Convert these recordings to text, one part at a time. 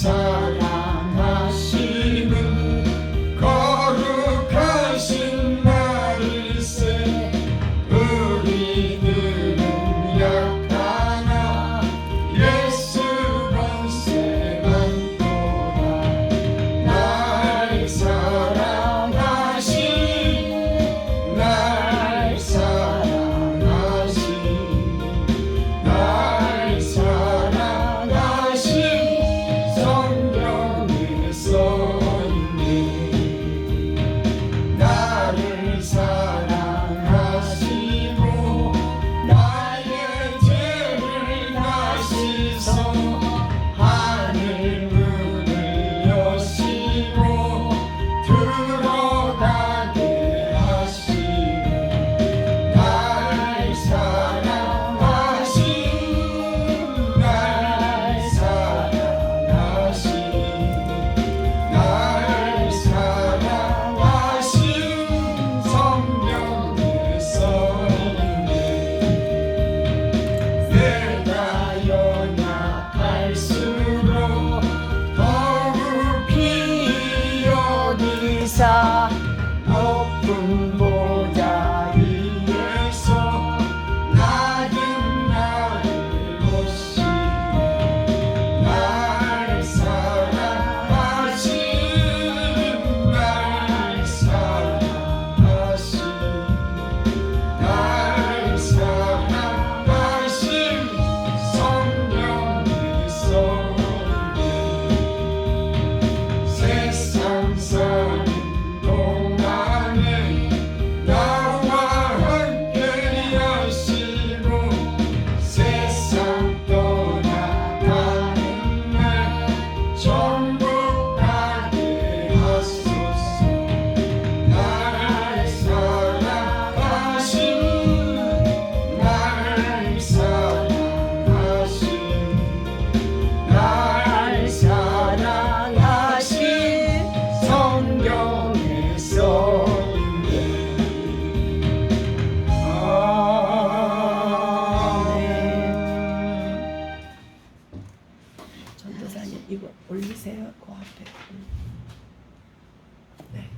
사랑하시는 거룩하신 날일세. 우리들은 약하나 예수 권세만 보라. 날 사랑하신 날 사랑하신 날 사랑하신 성경에 써있네. 나를 사랑하시고 나의 죄를 다 씻어 하늘 문을 여시고 들어가게 하시네. 날 사랑하신 날 사랑하신 날 사랑하신 성경에 써있네. 내가 연약할수록 더욱이 여기사 높은 보좌 위에서 낮은 나를 보시네. 날 사랑하신 날 사랑하신 날 사랑하신 성경에 써있네. 세상 사는 동안에 나와 함께 하시고 세상 떠나가는 날 정복하게 하소서. 날 사랑하신 날 사랑하신 날 사랑하신 성경에 써있네. 아멘. 전도사님 이거 올리세요. 그 앞에. 네.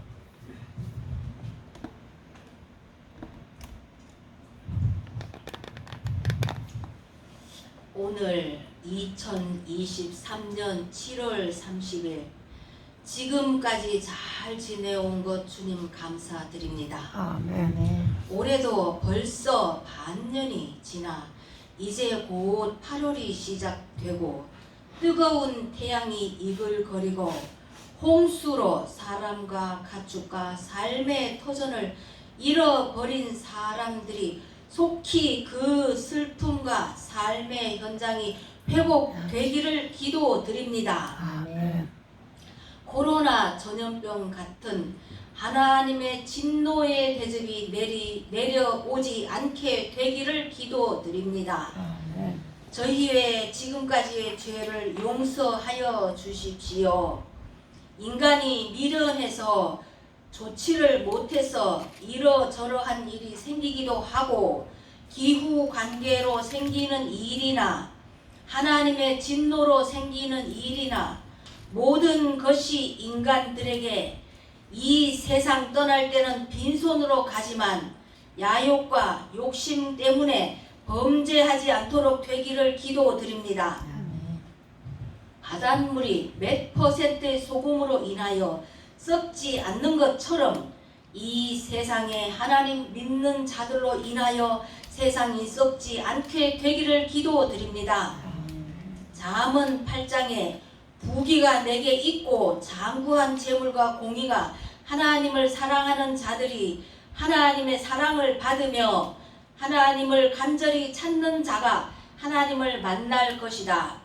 오늘 2023년 7월 30일 지금까지 잘 지내온 것 주님 감사드립니다. 아멘. 올해도 벌써 반년이 지나 이제 곧 8월이 시작되고 뜨거운 태양이 이글거리고 홍수로 사람과 가축과 삶의 터전을 잃어버린 사람들이 속히 그 슬픔과 삶의 현장이 회복되기를 기도드립니다. 아멘. 코로나 전염병 같은 하나님의 진노의 대접이 내려오지 않게 되기를 기도드립니다. 아멘. 저희의 지금까지의 죄를 용서하여 주십시오. 인간이 미련해서 조치를 못해서 이러저러한 일이 생기기도 하고 기후 관계로 생기는 일이나 하나님의 진노로 생기는 일이나 모든 것이 인간들에게 이 세상 떠날 때는 빈손으로 가지만 야욕과 욕심 때문에 범죄하지 않도록 되기를 기도드립니다. 바닷물이 몇 퍼센트의 소금으로 인하여 썩지 않는 것처럼 이 세상에 하나님 믿는 자들로 인하여 세상이 썩지 않게 되기를 기도드립니다. 잠언 8장에 부귀가 내게 있고 장구한 재물과 공의가 하나님을 사랑하는 자들이 하나님의 사랑을 받으며 하나님을 간절히 찾는 자가 하나님을 만날 것이다.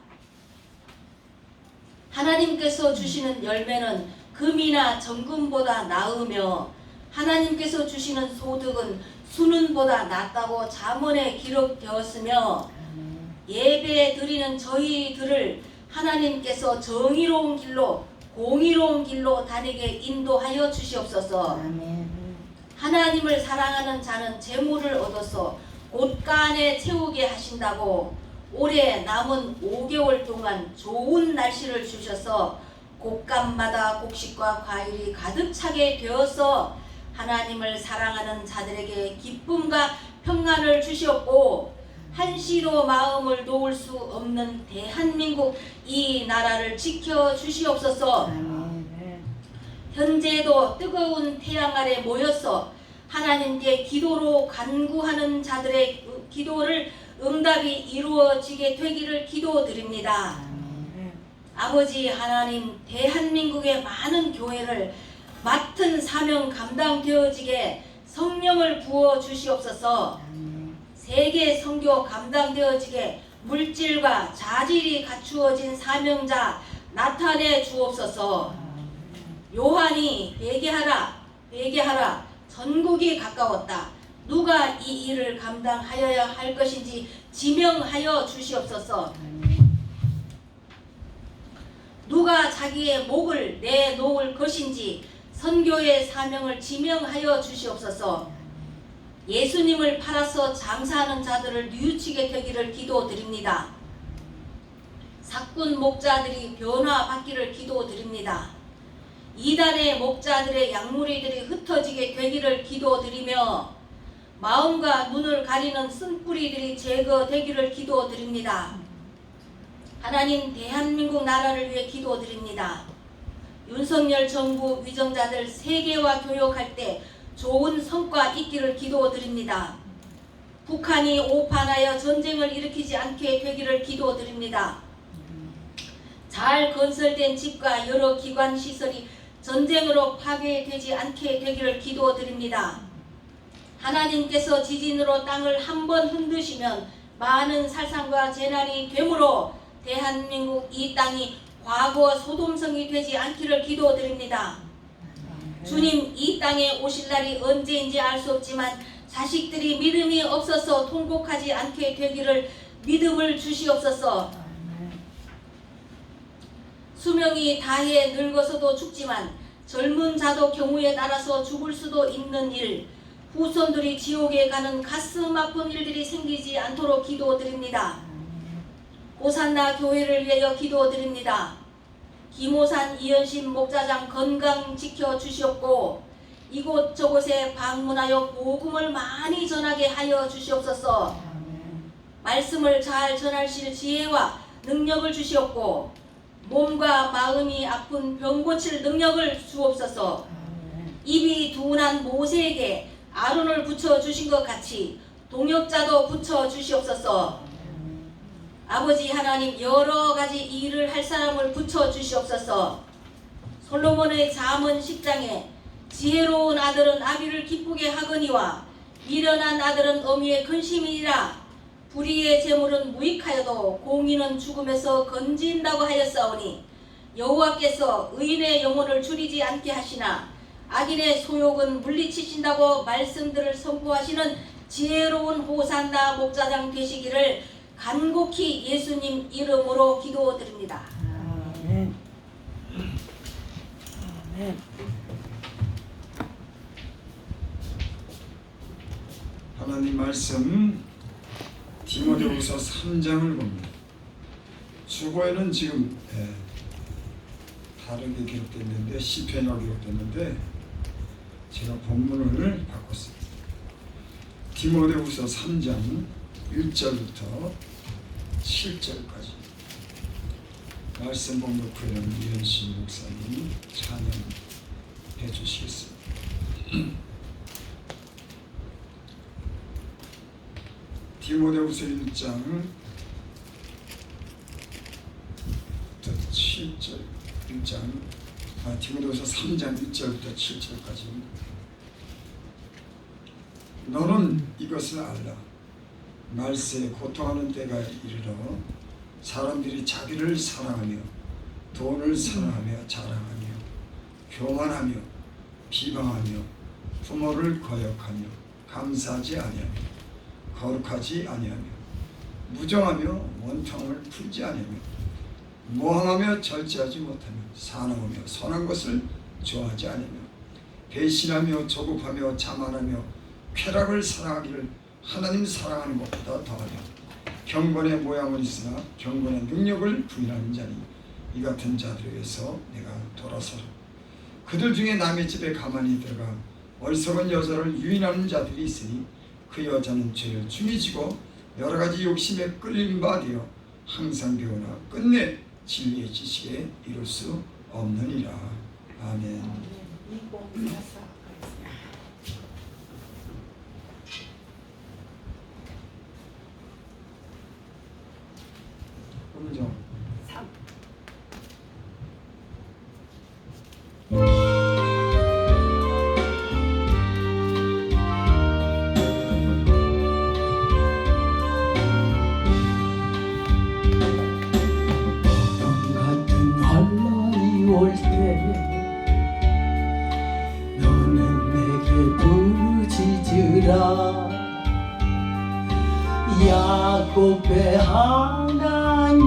하나님께서 주시는 열매는 금이나 정금보다 나으며 하나님께서 주시는 소득은 수는보다 낫다고 잠언에 기록되었으며 예배 드리는 저희들을 하나님께서 정의로운 길로 공의로운 길로 다니게 인도하여 주시옵소서. 하나님을 사랑하는 자는 재물을 얻어서 곳간에 채우게 하신다고 올해 남은 5개월 동안 좋은 날씨를 주셔서 곡간마다 곡식과 과일이 가득 차게 되어서 하나님을 사랑하는 자들에게 기쁨과 평안을 주시었고 한시로 마음을 놓을 수 없는 대한민국 이 나라를 지켜 주시옵소서. 아멘. 현재도 뜨거운 태양 아래 모여서 하나님께 기도로 간구하는 자들의 기도를 응답이 이루어지게 되기를 기도드립니다. 아멘. 아버지 하나님, 대한민국의 많은 교회를 맡은 사명 감당되어지게 성령을 부어 주시옵소서. 아멘. 세계 선교 감당되어지게 물질과 자질이 갖추어진 사명자 나타내 주옵소서. 요한이 회개하라 전국이 가까웠다. 누가 이 일을 감당하여야 할 것인지 지명하여 주시옵소서. 누가 자기의 목을 내놓을 것인지 선교의 사명을 지명하여 주시옵소서. 예수님을 팔아서 장사하는 자들을 뉘우치게 되기를 기도드립니다. 사꾼 목자들이 변화받기를 기도드립니다. 이단의 목자들의 양무리들이 흩어지게 되기를 기도드리며 마음과 눈을 가리는 쓴뿌리들이 제거되기를 기도드립니다. 하나님, 대한민국 나라를 위해 기도드립니다. 윤석열 정부 위정자들 세계화 교역할 때 좋은 성과 있기를 기도드립니다. 북한이 오판하여 전쟁을 일으키지 않게 되기를 기도드립니다. 잘 건설된 집과 여러 기관 시설이 전쟁으로 파괴되지 않게 되기를 기도드립니다. 하나님께서 지진으로 땅을 한번 흔드시면 많은 살상과 재난이 되므로 대한민국 이 땅이 과거 소돔성이 되지 않기를 기도드립니다. 주님, 이 땅에 오실 날이 언제인지 알 수 없지만 자식들이 믿음이 없어서 통곡하지 않게 되기를 믿음을 주시옵소서. 수명이 다해 늙어서도 죽지만 젊은 자도 경우에 따라서 죽을 수도 있는 일, 후손들이 지옥에 가는 가슴 아픈 일들이 생기지 않도록 기도드립니다. 호산나 교회를 위하여 기도드립니다. 김호산 이현신 목자장 건강 지켜 주시옵고 이곳저곳에 방문하여 복음을 많이 전하게 하여 주시옵소서. 말씀을 잘 전하실 지혜와 능력을 주시옵고 몸과 마음이 아픈 병 고칠 능력을 주옵소서. 입이 둔한 모세에게 아론을 붙여주신 것 같이 동역자도 붙여주시옵소서. 아버지 하나님, 여러 가지 일을 할 사람을 붙여주시옵소서. 솔로몬의 잠언 10장에 지혜로운 아들은 아비를 기쁘게 하거니와 미련한 아들은 어미의 근심이니라. 불의의 재물은 무익하여도 공의는 죽음에서 건진다고 하였사오니 여호와께서 의인의 영혼을 줄이지 않게 하시나 악인의 소욕은 물리치신다고 말씀들을 선포하시는 지혜로운 호산나 목자장 되시기를 간곡히 예수님 이름으로 기도드립니다. 아멘. 아멘. 하나님 말씀 디모데후서 3장을 봅니다. 주고에는 지금 다르게 기록됐는데 시편으로 기록됐는데 제가 본문을 바꿨습니다. 디모데후서 3장 1절부터 7절까지 말씀 봉독회는 이현신 목사님이 찬양해 주시겠습니다. 디모데후서 1장 7절 1장 디모데후서 3장 1절부터 7절까지 너는 이것을 알라. 말세에 고통하는 때가 이르러 사람들이 자기를 사랑하며 돈을 사랑하며 자랑하며 교만하며 비방하며 부모를 거역하며 감사하지 아니하며 거룩하지 아니하며 무정하며 원통을 풀지 아니하며 모함하며 절제하지 못하며 사나우며 선한 것을 좋아하지 아니하며 배신하며 조급하며 자만하며 쾌락을 사랑하기를 하나님 사랑하는 것보다 더하며 경건의 모양은 있으나 경건의 능력을 부인하는 자니 이 같은 자들에게서 내가 돌아서라. 그들 중에 남의 집에 가만히 들어가 어리석은 여자를 유인하는 자들이 있으니 그 여자는 죄를 중히 지고 여러 가지 욕심에 끌린 바 되어 항상 배우나 끝내 진리의 지식에 이룰 수 없느니라. 아멘. 음정 3. 같은 환난이 올 때 너는 내게 부르짖으라. 야곱의 하나님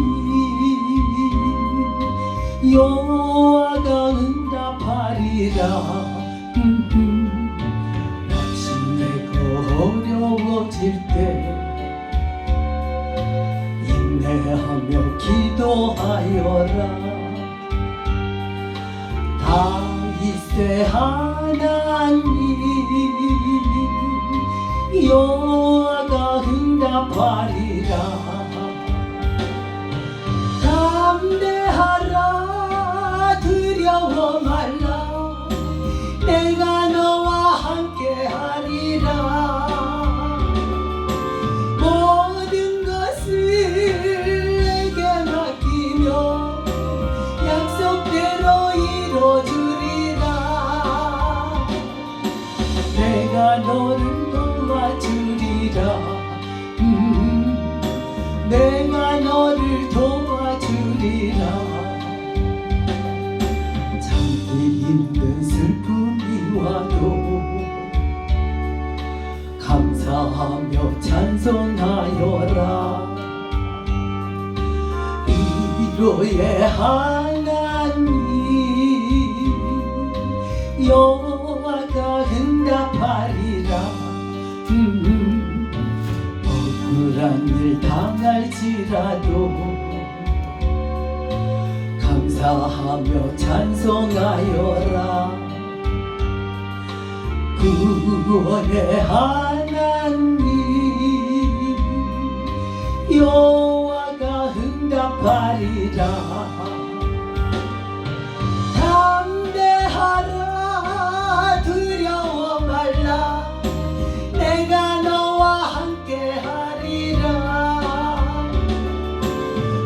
여호와가 응답하리라. 낙심되고 어려워질 때 인내하며 기도하여라. 다윗의 하나님 여호와가 응답하리라. 담대하라 두려워 말라. 내가 너와 함께하리라. 모든 것을 내게 맡기며 약속대로 이루어주리라. 내가 너를 도와주리라. 내가 너를 도와주리라. 참기 힘든 슬픔이 와도 감사하며 찬송하여라. 위로의 하나님 여호와가 응답하리라. 억울한 일 당할지라도 감사하며 찬송하여라. 구원의 하나님 여호와가 응답하리라. 담대하라 두려워 말라. 내가 너와 함께하리라.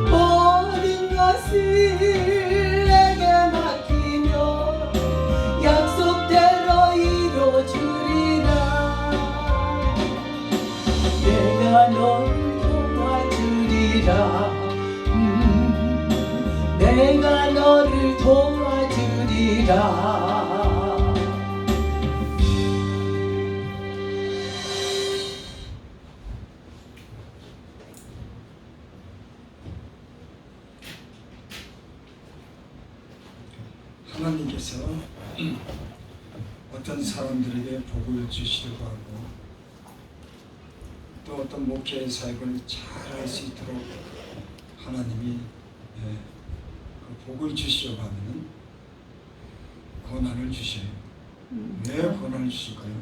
모든 것을 내게 맡기며 약속대로 이루어주리라. 내가 너를 도와주리라. 내가 너를 도와주리라. 하나님께서 어떤 사람들에게 복을 주시려고 하고 또 어떤 목회 사역을 잘 할 수 있도록 하나님이 그 복을 주시려고 하면은 고난을 주셔요. 왜 고난을 주실까요?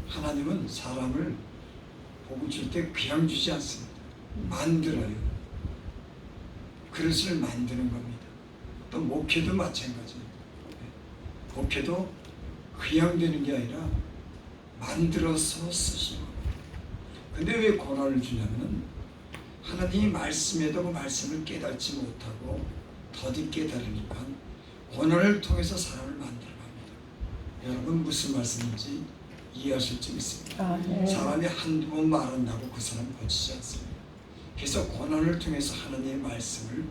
하나님은 사람을 복을 줄 때 그냥 주지 않습니다. 만들어요. 그릇을 만드는 겁니다. 또 목회도 마찬가지예요. 목회도 그냥 되는 게 아니라 만들어서 쓰시는 겁니다. 근데 왜 고난을 주냐면은 하나님이 말씀에도 그 말씀을 깨닫지 못하고 더디 깨달으니까 고난을 통해서 사람을 만들어 갑니다. 여러분 무슨 말씀인지 이해하실 줄 믿습니다. 사람이 한두 번 말한다고 그 사람 고치지 않습니다. 그래서 고난을 통해서 하나님의 말씀을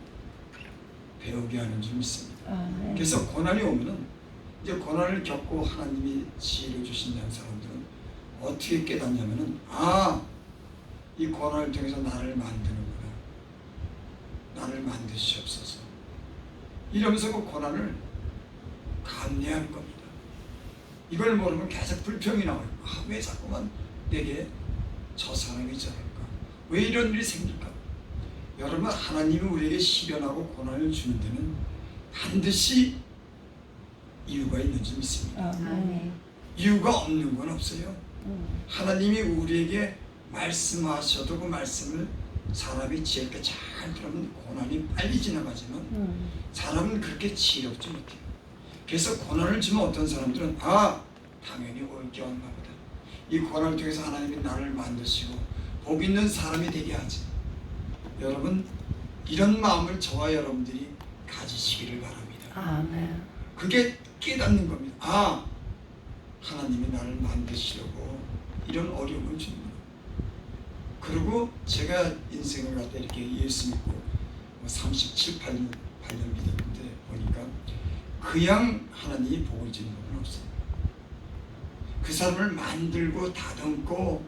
배우게 하는 줄 믿습니다. 그래서 고난이 오면은 이제 고난을 겪고 하나님이 지혜를 주신다는 사람들은 어떻게 깨닫냐면은 이 고난을 통해서 나를 만드는구나. 나를 만드시옵소서. 이러면서 그 고난을 감내하는 겁니다. 이걸 모르면 계속 불평이 나와요. 왜 자꾸만 내게 저 사람이 저럴까? 왜 이런 일이 생길까? 여러분, 하나님이 우리에게 시련하고 고난을 주는 데는 반드시 이유가 있는 줄 믿습니다. 아멘. 이유가 없는 건 없어요. 음. 하나님이 우리에게 말씀하셔도 그 말씀을 사람이 지혜롭게 잘 들으면 고난이 빨리 지나가지만 사람은 그렇게 지혜롭지 못해요. 그래서 고난을 주면 어떤 사람들은 당연히 올 게 없나 보다. 이 고난을 통해서 하나님이 나를 만드시고 복 있는 사람이 되게 하지. 여러분, 이런 마음을 저와 여러분들이 가지시기를 바랍니다. 아멘. 그게 깨닫는 겁니다. 하나님이 나를 만드시려고 이런 어려움을 주는구나. 그리고 제가 인생을 갖다 이렇게 예수 믿고 37, 8년 믿었는데 보니까 그냥 하나님이 복을 주는 건 없어요. 그 사람을 만들고 다듬고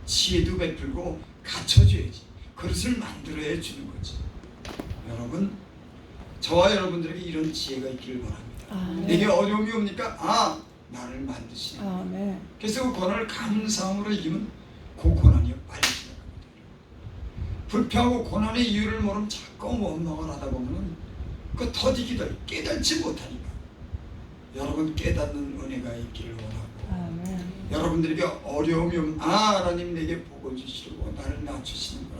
지혜도 베풀고 갖춰줘야지. 그릇을 만들어야 주는 거지. 여러분, 저와 여러분들에게 이런 지혜가 있기를 바랍니다. 아멘. 내게 어려움이 옵니까? 나를 만드시는. 아멘. 그래서 그 고난을 감사함으로 이기면 그 고난이 빨리 지나갑니다. 불평하고 고난의 이유를 모르면 자꾸 원망을 하다 보면 그 더디기도 깨닫지 못하니까. 여러분, 깨닫는 은혜가 있기를 원하고 아멘. 여러분들에게 어려움이 오면 하나님 내게 복을 주시려고 나를 낮추시는구나,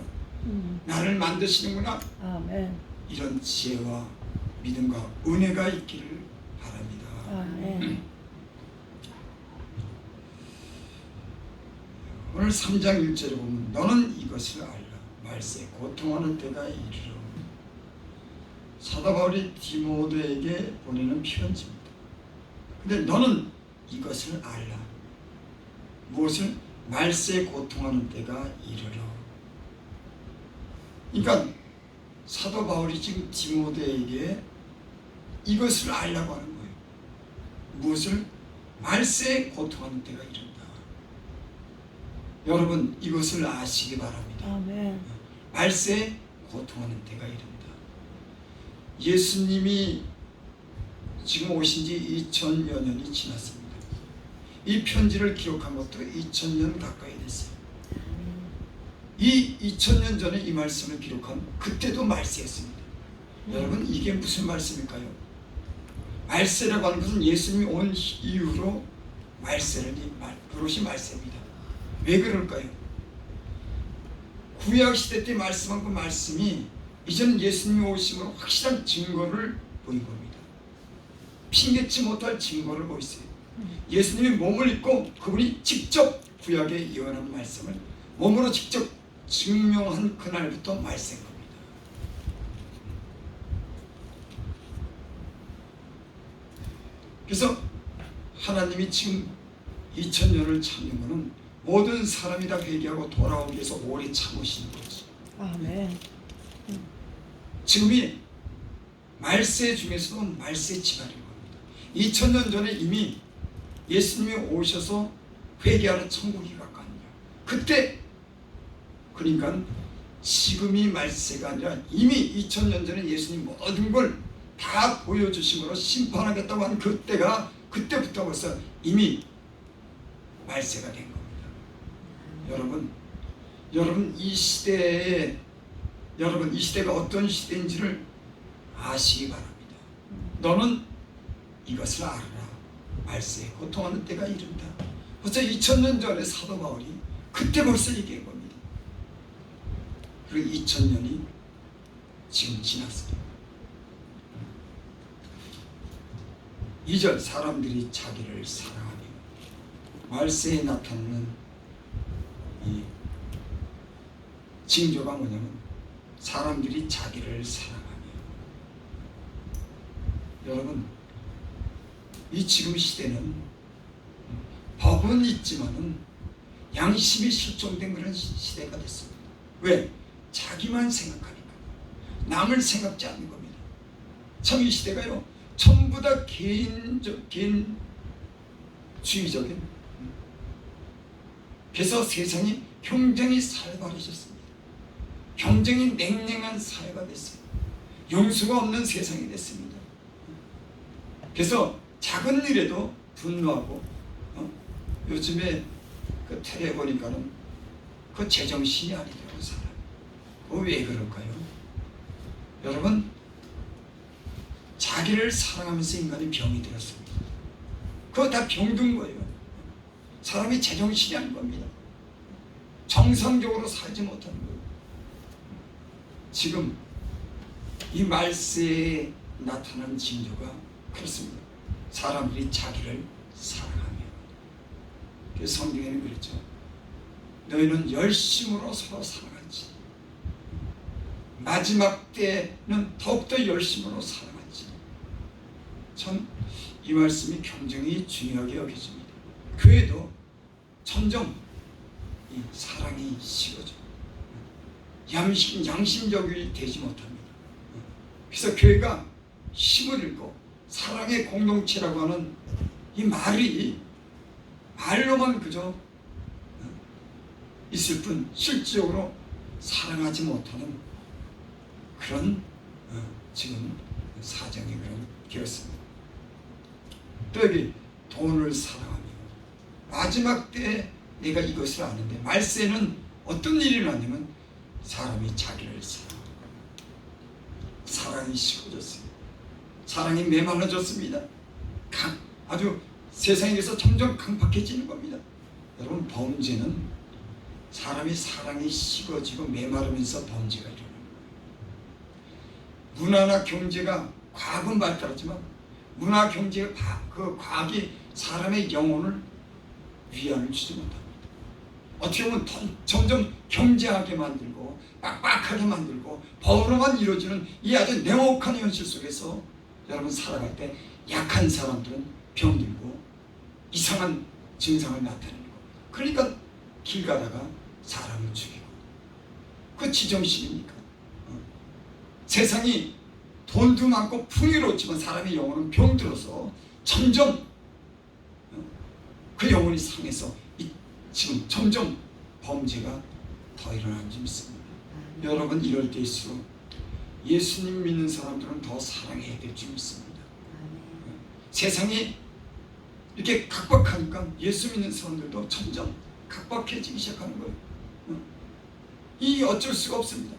나를 만드시는구나, 아멘. 이런 지혜와 믿음과 은혜가 있기를 바랍니다. 아멘. 오늘 3장 1절에 보면 너는 이것을 알라. 말세 고통하는 때가 이르러. 사도 바울이 디모데에게 보내는 편지입니다. 근데 너는 이것을 알라. 무엇을? 말세 고통하는 때가 이르러. 그러니까 사도 바울이 지금 디모데에게 이것을 알라고 하는 거예요. 무엇을? 말세 고통하는 때가 이른다. 여러분, 이것을 아시기 바랍니다. 아멘. 말세 고통하는 때가 이른다. 예수님이 지금 오신 지 2000여 년이 지났습니다. 이 편지를 기록한 것도 2000년 가까이 됐어요. 이 2000년 전에 이 말씀을 기록한 그때도 말세였습니다. 여러분, 이게 무슨 말씀일까요? 말세라고 하는 것은 예수님이 온 이후로 그것이 말세입니다. 왜 그럴까요? 구약시대 때 말씀한 그 말씀이 이제는 예수님이 오심으로 확실한 증거를 보인 겁니다. 핑계치 못할 증거를 보였어요. 예수님이 몸을 입고 그분이 직접 구약에 예언한 말씀을 몸으로 직접 증명한 그날부터 말세인 겁니다. 그래서 하나님이 지금 2000년을 참는 것은 모든 사람이 다 회개하고 돌아오기 위해서 오래 참으시는 거지. 아멘. 지금이 말세 중에서도 말세 지발인 겁니다. 2000년 전에 이미 예수님이 오셔서 회개하는 천국이 가까웠냐. 그때 그러니까 지금이 말세가 아니라 이미 2000년 전에 예수님 모든 걸 다 보여주심으로 심판하겠다고 한 그때부터 벌써 이미 말세가 된 겁니다. 여러분 이 시대가 어떤 시대인지를 아시기 바랍니다. 너는 이것을 알아라. 말세에 고통하는 때가 이른다. 벌써 2000년 전에 사도 바울이 그때 벌써 얘기한 겁니다. 그리고 2000년이 지금 지났어요. 2절 사람들이 자기를 사랑하며. 말세에 나타나는 이 징조가 뭐냐면 사람들이 자기를 사랑하며. 여러분, 이 지금 시대는 법은 있지만은 양심이 실종된 그런 시대가 됐습니다. 왜? 자기만 생각하니까. 남을 생각지 않는 겁니다. 참 이 시대가요, 전부 다 개인주의적인. 그래서 세상이 경쟁이 살벌해졌습니다. 경쟁이 냉랭한 사회가 됐어요. 용서가 없는 세상이 됐습니다. 그래서 작은 일에도 분노하고, 요즘에 그 텔레 보니까는 그 제정신이 아니더라고 사람. 왜 그럴까요? 여러분, 자기를 사랑하면서 인간이 병이 들었습니다. 그거 다 병든 거예요. 사람이 제정신이 아닌 겁니다. 정상적으로 살지 못하는 거예요. 지금 이 말세에 나타난 징조가 그렇습니다. 사람들이 자기를 사랑하며. 그래서 성경에는 그랬죠. 너희는 열심으로 서로 사랑하지. 마지막 때는 더욱더 열심으로 사랑하지. 전 이 말씀이 굉장히 중요하게 여겨집니다. 교회도 점점 이 사랑이 식어져. 양심적이 되지 못합니다. 그래서 교회가 힘을 잃고 사랑의 공동체라고 하는 이 말이 말로만 그저 있을 뿐 실질적으로 사랑하지 못하는 그런 지금 사정이 그런 되었습니다. 또 여기 돈을 사랑하며 마지막 때 내가 이것을 아는데 말세는 어떤 일이 일어나냐면 사람이 자기를 사랑하고 사랑이 식어졌어요. 사랑이 메말라졌습니다. 아주 세상에서 점점 강팍해지는 겁니다. 여러분, 범죄는 사람이 사랑이 식어지고 메마르면서 범죄가 일어납니다. 문화나 경제가 과학은 발달했지만 문화 경제가 그 과학이 사람의 영혼을 위안을 주지 못합니다. 어떻게 보면 점점 경제하게 만들고 빡빡하게 만들고 법으로만 이루어지는 이 아주 냉혹한 현실 속에서 여러분 살아갈 때 약한 사람들은 병들고 이상한 증상을 나타내는 겁니다. 그러니까 길 가다가 사람을 죽이고 그 지정신입니까? 세상이 돈도 많고 풍요롭지만 사람의 영혼은 병들어서 점점 그 영혼이 상해서 지금 점점 범죄가 더 일어나는 줄 믿습니다. 여러분, 이럴 때일수록 예수님 믿는 사람들은 더 사랑해야 될 줄 믿습니다. 세상이 이렇게 각박하니까 예수 믿는 사람들도 점점 각박해지기 시작하는 거예요. 이 어쩔 수가 없습니다.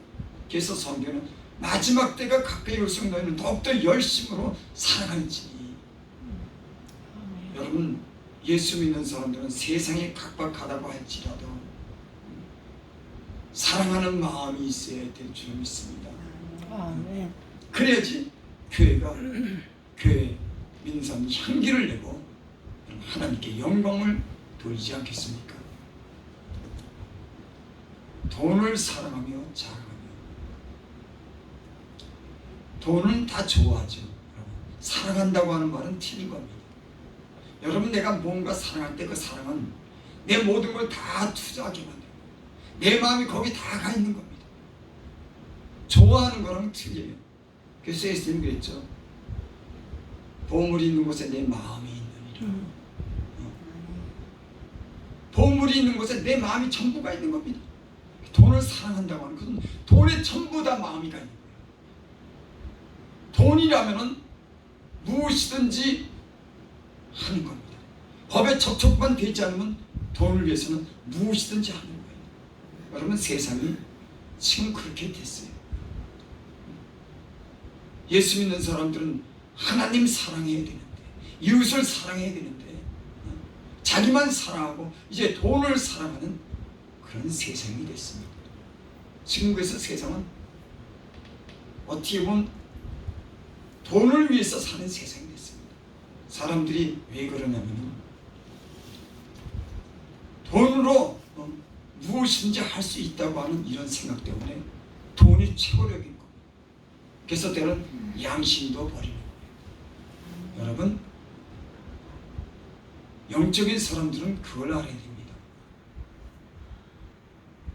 그래서 성경은 마지막 때가 가까이 올수록 너희는 더욱더 열심으로 사랑할지니. 여러분, 예수 믿는 사람들은 세상이 각박하다고 할지라도 사랑하는 마음이 있어야 될 줄 믿습니다. 아멘. 그래야지 교회가 교회 믿는 사람이 향기를 내고 하나님께 영광을 돌리지 않겠습니까? 돈을 사랑하며 자랑하며. 돈은 다 좋아하죠. 사랑한다고 하는 말은 틀린 겁니다. 여러분, 내가 뭔가 사랑할 때 그 사랑은 내 모든 걸 다 투자하게 만들고 내 마음이 거기 다 가 있는 겁니다. 좋아하는 거랑 틀려요. 그래서 예수님이 그랬죠. 보물이 있는 곳에 내 마음이 있느니라. 보물이 있는 곳에 내 마음이 전부가 있는 겁니다. 돈을 사랑한다고 하는 것은 돈에 전부 다 마음이 가 있는 거예요. 돈이라면은 무엇이든지 하는 겁니다. 법에 접촉만 되지 않으면 돈을 위해서는 무엇이든지 하는 거예요. 여러분, 세상이 지금 그렇게 됐어요. 예수 믿는 사람들은 하나님 사랑해야 되는데, 이웃을 사랑해야 되는데, 자기만 사랑하고 이제 돈을 사랑하는 그런 세상이 됐습니다. 지금 그래서 세상은 어떻게 보면 돈을 위해서 사는 세상이 됐습니다. 사람들이 왜 그러냐면 돈으로 무엇인지 할 수 있다고 하는 이런 생각 때문에 돈이 최고력인 겁니다. 그래서 때는 양심도 버리는 거예요. 여러분, 영적인 사람들은 그걸 알아야 됩니다.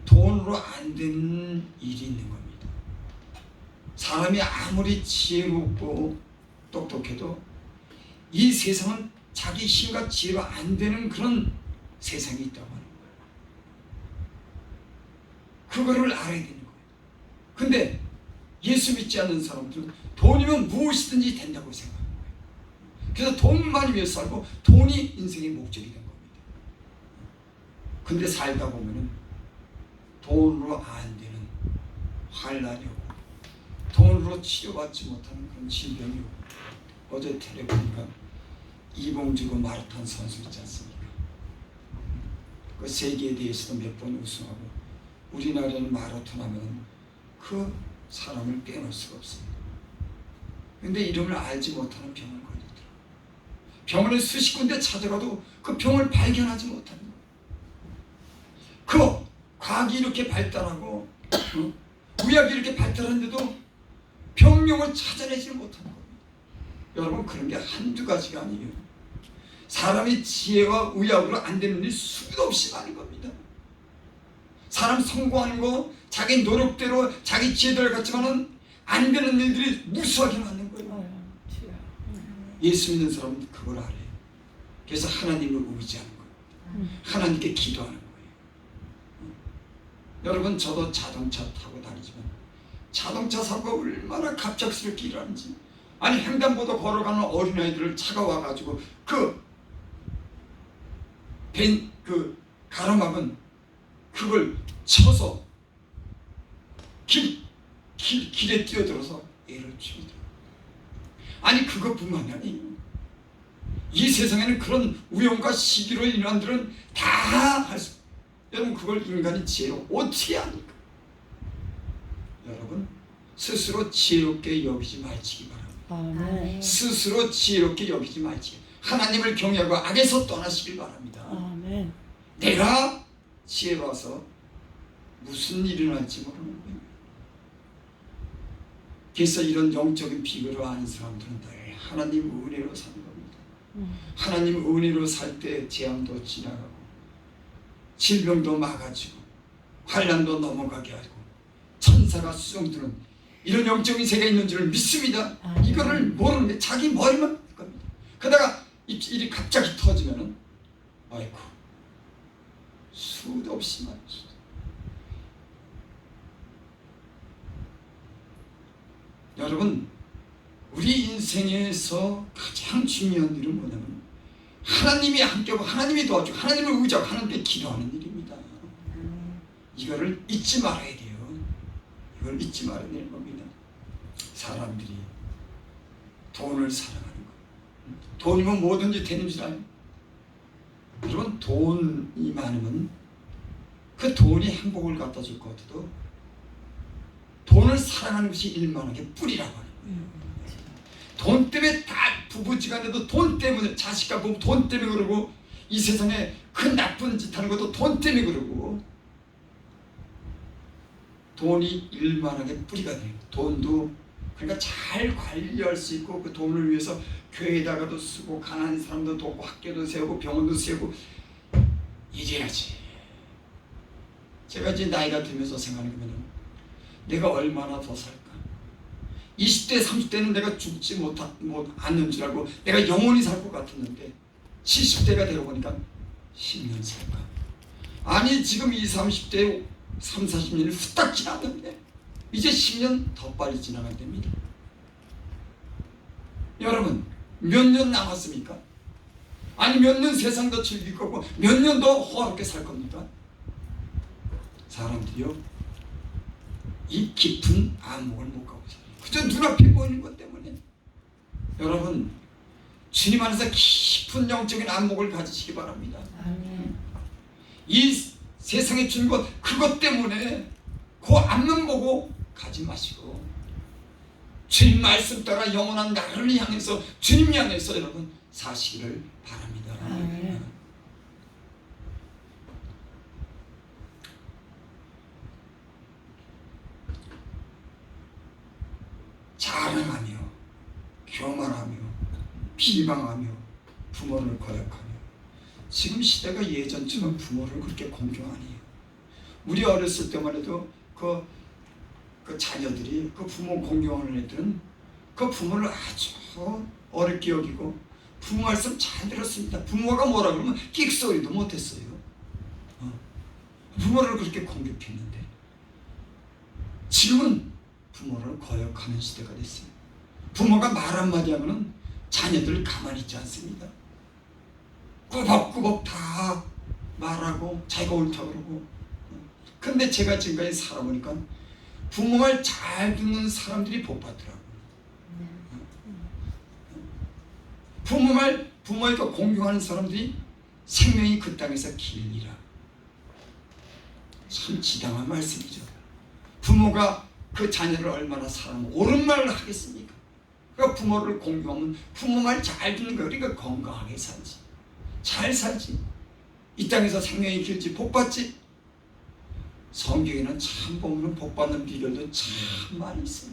돈으로 안 되는 일이 있는 겁니다. 사람이 아무리 지혜롭고 똑똑해도 이 세상은 자기 힘과 지혜로 안 되는 그런 세상이 있다고 하는 거예요. 그거를 알아야 되는 거예요. 근데 예수 믿지 않는 사람들은 돈이면 무엇이든지 된다고 생각하는 거예요. 그래서 돈만 위해서 살고 돈이 인생의 목적이 된 겁니다. 근데 살다 보면은 돈으로 안 되는 환란이 오고 돈으로 치료받지 못하는 그런 질병이 오고 어제 텔레 보니까 이봉주 마라톤 선수 있지 않습니까? 그 세계에 대해서도 몇 번 우승하고 우리나라는 마라톤 하면 그 사람을 빼놓을 수가 없습니다. 근데 이름을 알지 못하는 병을 걸리더라. 병원에 수십 군데 찾아가도 그 병을 발견하지 못하는 거예요. 그 과학이 이렇게 발달하고 의학이 이렇게 발달하는데도 병명을 찾아내지 못하는 겁니다. 여러분, 그런 게 한두 가지가 아니에요. 사람이 지혜와 의학으로 안 되는 일이 수도 없이 많은 겁니다. 사람 성공하는 거 자기 노력대로 자기 지혜대로 갖지만은 안 되는 일들이 무수하게 많은 거예요. 예수 믿는 사람은 그걸 알아요. 그래서 하나님을 의지하는 거예요. 하나님께 기도하는 거예요. 여러분, 저도 자동차 타고 다니지만 자동차 사고가 얼마나 갑작스럽게 일어나는지. 아니, 횡단보도 걸어가는 어린아이들을 차가 와가지고 그 가로막은 그걸 쳐서 길에 뛰어들어서 애를 죽이더라고요. 아니, 그것뿐만이 아니에요. 이 세상에는 그런 우연과 시기로 인한 일은 다 할 수. 여러분, 그걸 인간이 지혜로 어떻게 합니까? 여러분, 스스로 지혜롭게 여기지 말지기 바랍니다. 아멘. 스스로 지혜롭게 여기지 말지. 하나님을 경외하고 악에서 떠나시길 바랍니다. 아멘. 내가 지혜로워서 무슨 일이 날지 모르는 거예요. 그래서 이런 영적인 비결을 아는 사람들은 늘 하나님 은혜로 사는 겁니다. 하나님 은혜로 살 때 재앙도 지나가고 질병도 막아지고 환난도 넘어가게 하고 천사가 수종드는 이런 영적인 세계가 있는 줄을 믿습니다. 이거를 모르는데 자기 머리만 겁니다. 그러다가 일이 갑자기 터지면은 아이고, 수도 없이 말이죠. 여러분, 우리 인생에서 가장 중요한 일은 뭐냐면 하나님이 함께하고 하나님이 도와주고 하나님을 의지하고 하나님께 기도하는 일입니다. 이거를 잊지 말아야 돼요. 이걸 잊지 말아야 되는 겁니다. 사람들이 돈을 사랑하는 거. 돈이면 뭐든지 되는 줄 알아요. 여러분, 돈이 많으면 그 돈이 행복을 갖다 줄 것 같아도 돈을 사랑하는 것이 일만하게 뿌리라고 하는 거예요. 돈 때문에 다 부부지간에도 돈 때문에 자식과 부부 돈 때문에 그러고 이 세상에 큰 나쁜 짓 하는 것도 돈 때문에 그러고 돈이 일만하게 뿌리가 돼요. 돈도 그러니까 잘 관리할 수 있고 그 돈을 위해서 교회에다가도 쓰고 가난한 사람도 돕고 학교도 세우고 병원도 세우고 이래야지. 제가 이제 나이가 들면서 생각해보면 내가 얼마나 더 살까? 20대 30대는 내가 죽지 않는 줄 알고 내가 영원히 살 것 같았는데 70대가 되어 보니까 10년 살까? 아니, 지금 20, 30대 3, 40년이 후딱 지났는데 이제 10년 더 빨리 지나갈 때입니다. 여러분, 몇 년 남았습니까? 아니, 몇 년 세상 더 즐길 거고 몇 년 더 호화롭게 살 겁니까? 사람들이요, 이 깊은 안목을 못 가고 살아요. 그저 눈앞에 보이는 것 때문에. 여러분, 주님 안에서 깊은 영적인 안목을 가지시기 바랍니다. 아멘. 이 세상에 준 것, 그것 때문에 그 앞만 보고 가지 마시고 주님 말씀 따라 영원한 나를 향해서 주님 향해서 여러분 사시기를 바랍니다. 아멘. 자랑하며 교만하며 비방하며 부모를 거역하며. 지금 시대가 예전처럼 부모를 그렇게 공경 안 해요. 우리 어렸을 때만 해도 그 자녀들이 그 부모 공경하는 애들은 그 부모를 아주 어렵게 여기고 부모 말씀 잘 들었습니다. 부모가 뭐라 그러면 끽소리도 못했어요. 부모를 그렇게 공격했는데 지금은 부모를 거역하는 시대가 됐어요. 부모가 말 한마디 하면 자녀들 가만히 있지 않습니다. 꾸벅꾸벅 다 말하고 자기가 옳다고 그러고 근데 제가 지금까지 살아보니까 부모 말 잘 듣는 사람들이 복 받더라고요. 부모의 그 공경하는 사람들이 생명이 그 땅에서 길리라. 참 지당한 말씀이죠. 부모가 그 자녀를 얼마나 사랑하면 옳은 말을 하겠습니까? 그러니까 부모를 공경하면 부모 말 잘 듣는 거, 그러니까 건강하게 살지, 잘 살지, 이 땅에서 생명이 길지, 복 받지. 성경에는 참 보면 복 받는 비결도 참 많이 있어요.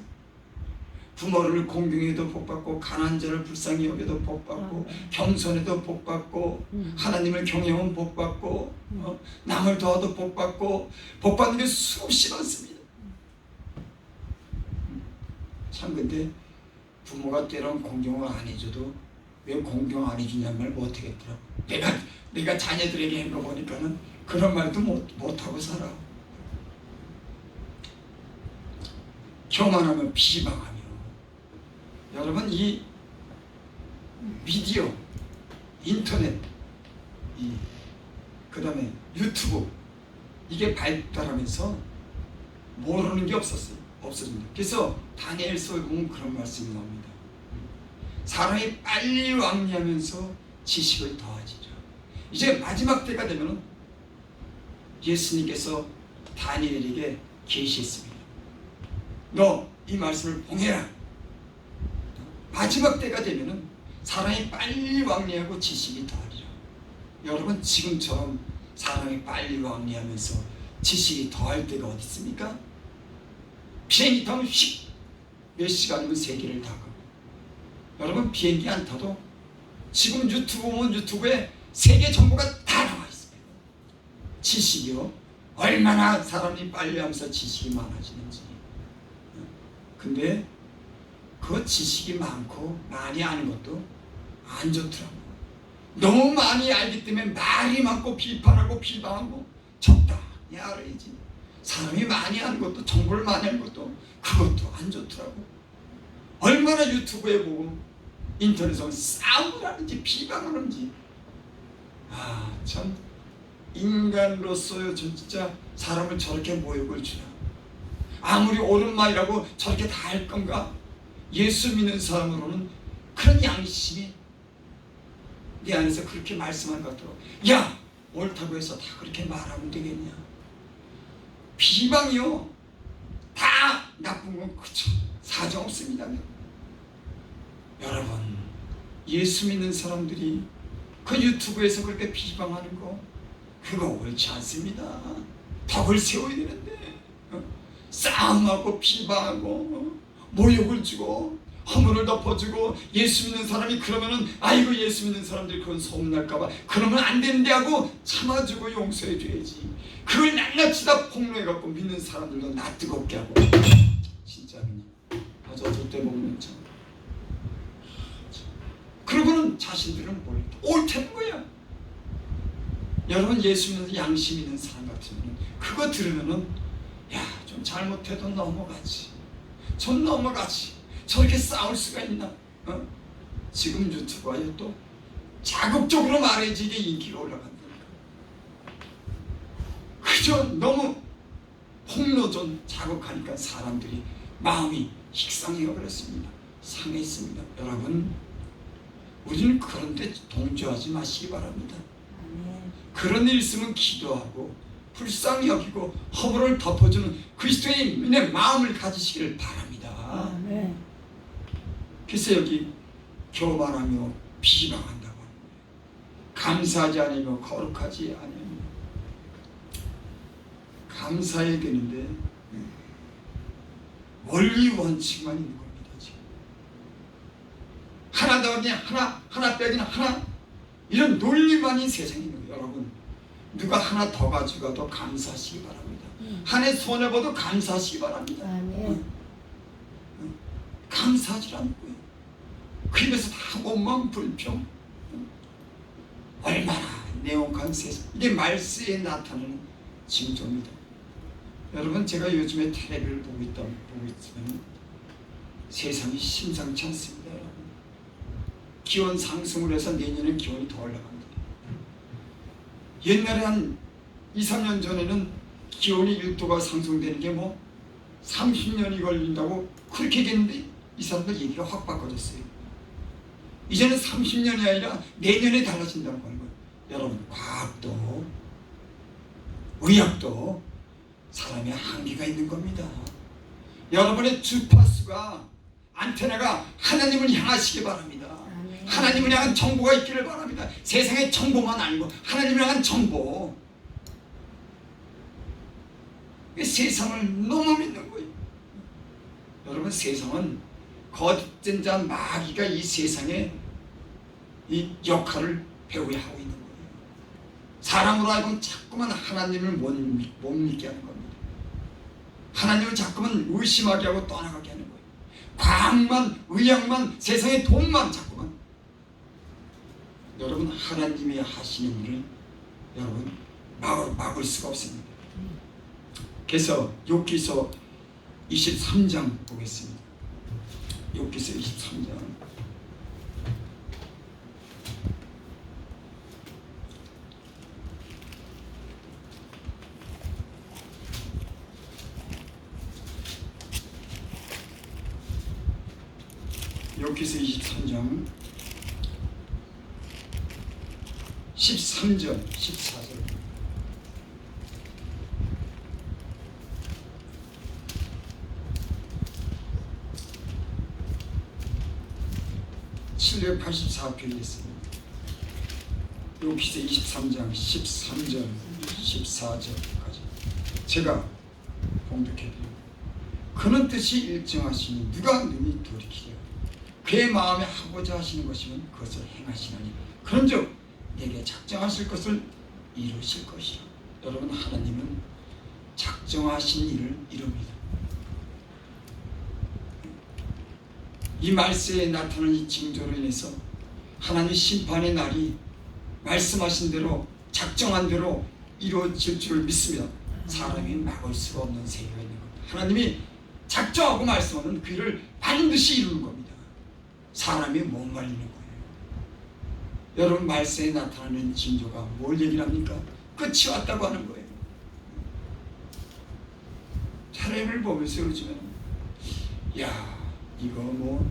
부모를 공경해도 복 받고, 가난한 자를 불쌍히 여겨도 복 받고, 겸손해도 복 받고, 하나님을 경외하면 복 받고, 남을 도와도 복 받고, 복 받는 게 수없이 많습니다. 참 근데 부모가 때론 공경을 안 해줘도 왜 공경 안 해주냐는 말 못하겠더라고. 내가 자녀들에게 한 거 보니까는 그런 말도 못하고 살아. 교만하며 비방하며. 여러분, 이 미디어, 인터넷, 그 다음에 유튜브, 이게 발달하면서 모르는 게 없어집니다. 그래서 다니엘서에 보면 그런 말씀이 나옵니다. 사람이 빨리 왕래하면서 지식을 더하지라. 이제 마지막 때가 되면 예수님께서 다니엘에게 계시했습니다. 너 이 말씀을 봉해라. 마지막 때가 되면은 사람이 빨리 왕래하고 지식이 더하리라. 여러분, 지금처럼 사람이 빨리 왕래하면서 지식이 더할 때가 어디 있습니까? 비행기 타면 몇 시간이면 세계를 다 가고. 여러분, 비행기 안 타도 지금 유튜브 보면 유튜브에 세계 정보가 다 나와 있습니다. 지식이요, 얼마나 사람이 빨리 하면서 지식이 많아지는지. 근데 그 지식이 많고 많이 아는 것도 안 좋더라고. 너무 많이 알기 때문에 말이 많고 비판하고 비방하고 적당히 알아야지. 사람이 많이 아는 것도, 정보를 많이 아는 것도, 그것도 안 좋더라고. 얼마나 유튜브에 보고 인터넷에 싸움을 하는지 비방하는지. 참 인간으로서요, 진짜 사람을 저렇게 모욕을 주나. 아무리 옳은 말이라고 저렇게 다 할 건가? 예수 믿는 사람으로는 그런 양심이 내 안에서 그렇게 말씀한 것 같더라고. 야, 옳다고 해서 다 그렇게 말하면 되겠냐? 비방이요, 다 나쁜 건 그쵸, 사정 없습니다. 여러분, 예수 믿는 사람들이 그 유튜브에서 그렇게 비방하는 거, 그거 옳지 않습니다. 덕을 세워야 되는데 싸움하고 비방하고 모욕을 주고 허물을 덮어주고, 예수 믿는 사람이 그러면은 아이고 예수 믿는 사람들이 그건 소문날까봐 그러면 안 되는데 하고 참아주고 용서해줘야지. 그걸 낱낱이 다 폭로해갖고 믿는 사람들도 나 뜨겁게 하고. 진짜 그냥 아주 어쩔 때 보면 참. 그러고는 자신들은 뭘 옳다는 거야. 여러분, 예수 믿는 양심 있는 사람 같으면 그거 들으면은 야, 좀 잘못해도 넘어가지, 좀 넘어가지. 저렇게 싸울 수가 있나? 지금 유튜브에 또 자극적으로 말해야지 이게 인기가 올라간다니까. 그저 너무 폭로전 자극하니까 사람들이 마음이 식상해가 버렸습니다. 상했습니다. 여러분, 우리는 그런 데 동조하지 마시기 바랍니다. 그런 일 있으면 기도하고 불쌍히 여기고 허물을 덮어주는 그리스도의 인의 마음을 가지시기를 바랍니다. 아멘. 그래서 여기 교만하며 비방한다고 하는 거예요. 감사하지 않으며 거룩하지 않으며. 감사해야 되는데 원리 원칙만 있는 겁니다. 지금 하나 더하기 하나 빼기 하나, 이런 논리만이 세상에 있는 거예요. 여러분, 누가 하나 더 가져가도 감사하시기 바랍니다. 한 해 손해봐도 감사하시기 바랍니다. 아멘. 감사하지 않고요. 그 입에서 다 원망 불평. 얼마나 내용한 세상. 이게 말세에 나타나는 징조입니다. 여러분, 제가 요즘에 텔레비를 보고 있으면 세상이 심상치 않습니다. 여러분, 기온 상승을 해서 내년엔 기온이 더 올라갑니다. 옛날에 한 2, 3년 전에는 기온이 1도가 상승되는 게 뭐 30년이 걸린다고 그렇게 얘기했는데 이 사람들 얘기가 확 바꿔졌어요. 이제는 30년이 아니라 내년에 달라진다고 하는 거예요. 여러분, 과학도 의학도 사람의 한계가 있는 겁니다. 여러분의 주파수가 안테나가 하나님을 향하시기 바랍니다. 아멘. 하나님을 향한 정보가 있기를 바랍니다. 세상의 정보만 아니고 하나님을 향한 정보. 세상을 너무 믿는 거예요. 여러분, 세상은 거짓된 자 마귀가 이 세상에 이 역할을 배우게 하고 있는 거예요. 사람으로 하여금 자꾸만 하나님을 못 믿게 하는 겁니다. 하나님을 자꾸만 의심하게 하고 떠나가게 하는 거예요. 과학만, 의학만, 세상의 돈만 자꾸만. 여러분, 하나님이 하시는 일을 여러분 막을 수가 없습니다. 그래서 욥기서 23장 보겠습니다. 욥기서 23장. 욥기서 23장 13절 14절. (784페이지) 있습니다. 욥기서 23장 13절 14절까지 제가 봉독해드립니다. 그는 뜻이 일정하시니 누가 능히 돌이키랴. 그의 마음에 하고자 하시는 것이면 그것을 행하시나니 그런즉 내게 작정하실 것을 이루실 것이라. 여러분, 하나님은 작정하신 일을 이룹니다. 이 말세에 나타난 이 징조로 인해서 하나님 심판의 날이 말씀하신 대로 작정한 대로 이루어질 줄 믿습니다. 사람이 막을 수가 없는 세계가 있는 겁니다. 하나님이 작정하고 말씀하는 그 일을 반드시 이루는 겁니다. 사람이 못 말리는 거예요. 여러분, 말세에 나타나는 징조가 뭘 얘기를 합니까? 끝이 왔다고 하는 거예요. 사람을 보면서 요즘에는 야, 이거 뭐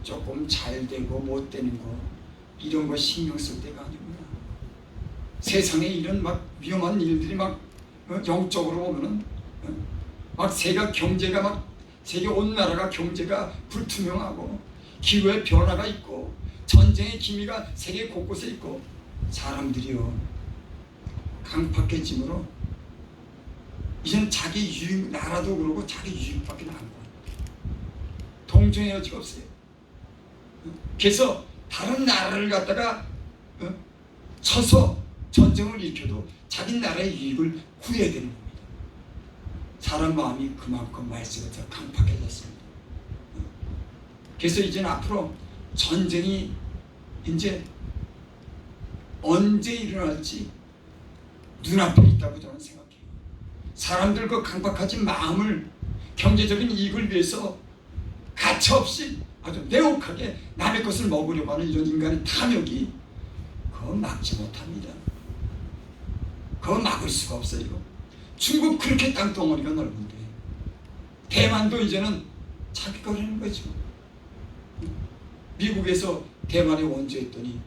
조금 잘 되고 못 되는 거 이런 거 신경 쓸 때가 아니구나. 세상에 이런 막 위험한 일들이 막 영적으로 보면은 막 경제가 막 세계 온 나라가 경제가 불투명하고 기후의 변화가 있고 전쟁의 기미가 세계 곳곳에 있고 사람들이요 강팍해짐으로 이젠 자기 유익, 나라도 그러고 자기 유익밖에 안 거. 동정의 여지가 없어요. 그래서 다른 나라를 갖다가 쳐서 전쟁을 일으켜도 자기 나라의 이익을 구해야 되는 겁니다. 사람 마음이 그만큼 말세가 더 강팍해졌습니다. 그래서 이제는 앞으로 전쟁이 이제 언제 일어날지 눈앞에 있다고 저는 생각해요. 사람들 그 강박하진 마음을 경제적인 이익을 위해서 가차없이 아주 내혹하게 남의 것을 먹으려고 하는 이런 인간의 탐욕이 그거 막지 못합니다. 그거 막을 수가 없어요. 중국 그렇게 땅덩어리가 넓은데 대만도 이제는 자기 거라는 거죠. 미국에서 대만에 원조했더니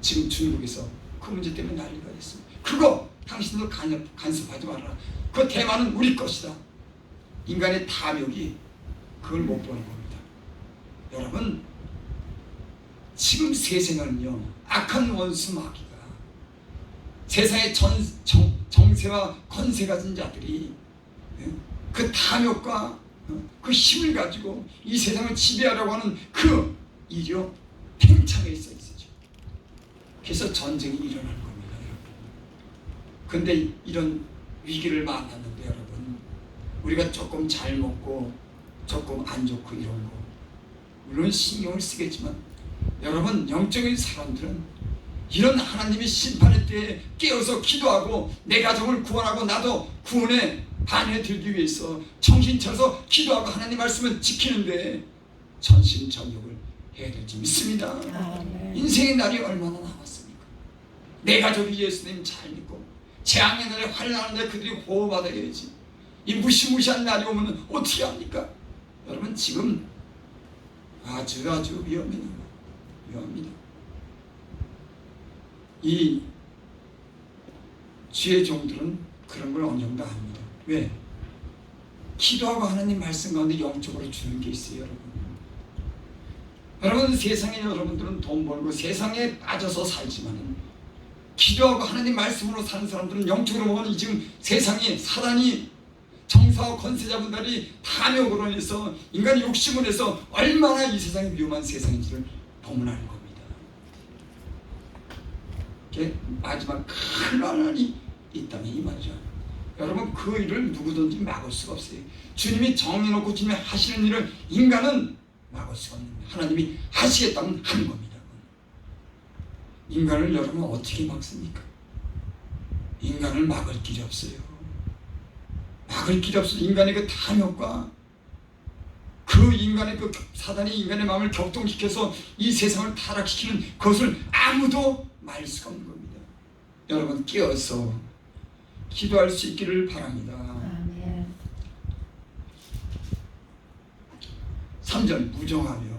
지금 중국에서 그 문제 때문에 난리가 됐습니다. 그거 당신들 간섭하지 말아라. 그 대만은 우리 것이다. 인간의 탐욕이 그걸 못 보는 겁니다. 여러분, 지금 세상은요 악한 원수 마귀가 세상의 정세와 권세 가진 자들이 그 탐욕과 그 힘을 가지고 이 세상을 지배하려고 하는 그 일이 팽창해 있어요. 그래서 전쟁이 일어나는 겁니다, 여러분. 근데 이런 위기를 만났는데 여러분, 우리가 조금 잘 먹고 조금 안 좋고 이런 거 물론 신경을 쓰겠지만 여러분, 영적인 사람들은 이런 하나님의 심판의 때에 깨어서 기도하고 내 가정을 구원하고 나도 구원에 반해들기 위해서 정신 차려서 기도하고 하나님 말씀을 지키는데 전심전력을 해야 될지 믿습니다. 아멘. 인생의 날이 얼마나 남았습니까? 내 가족이 예수님 잘 믿고 재앙의 날에 환난하는 날 그들이 보호받아야지. 이 무시무시한 날이 오면 어떻게 합니까? 여러분 지금 아주 위험합니다. 위험합니다. 이 주의 종들은 그런 걸 어느 정도 압니다. 왜? 기도하고 하나님 말씀 가운데 영적으로 주는 게 있어요, 여러분. 여러분 세상에 여러분들은 돈 벌고 세상에 빠져서 살지만 기도하고 하나님 말씀으로 사는 사람들은 영적으로 보면 지금 세상에 사단이 정사와 권세자분들이 탐욕으로 인해서 인간이 욕심을 해서 얼마나 이 세상이 위험한 세상인지를 보면 아는 겁니다. 이게 마지막 큰 환난이 있다면 이 말이죠. 여러분 그 일을 누구든지 막을 수가 없어요. 주님이 정해놓고 주님이 하시는 일을 인간은 막을 수가 없는 거예요. 하나님이 하시겠다면 하는 겁니다. 인간을 여러분 어떻게 막습니까? 인간을 막을 길이 없어요. 막을 길이 없어요. 인간의 그 탐욕과 그 인간의 그 사단이 인간의 마음을 격동시켜서 이 세상을 타락시키는 그것을 아무도 막을 수가 없는 겁니다. 여러분 깨어서 기도할 수 있기를 바랍니다. 아멘. 3절 무정하며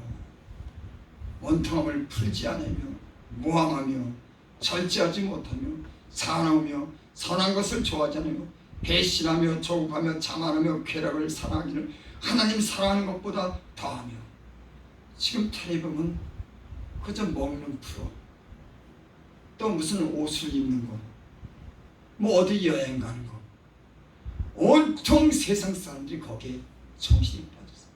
원통함을 풀지 않으며 무함하며 절제하지 못하며 사나우며 선한 것을 좋아하지 않으며 배신하며 조급하며 자만하며 쾌락을 사랑하기를 하나님 사랑하는 것보다 더하며. 지금 텔레비보면 그저 먹는 프로, 또 무슨 옷을 입는 거, 뭐 어디 여행 가는 거, 온통 세상 사람들이 거기에 정신이 빠졌어요.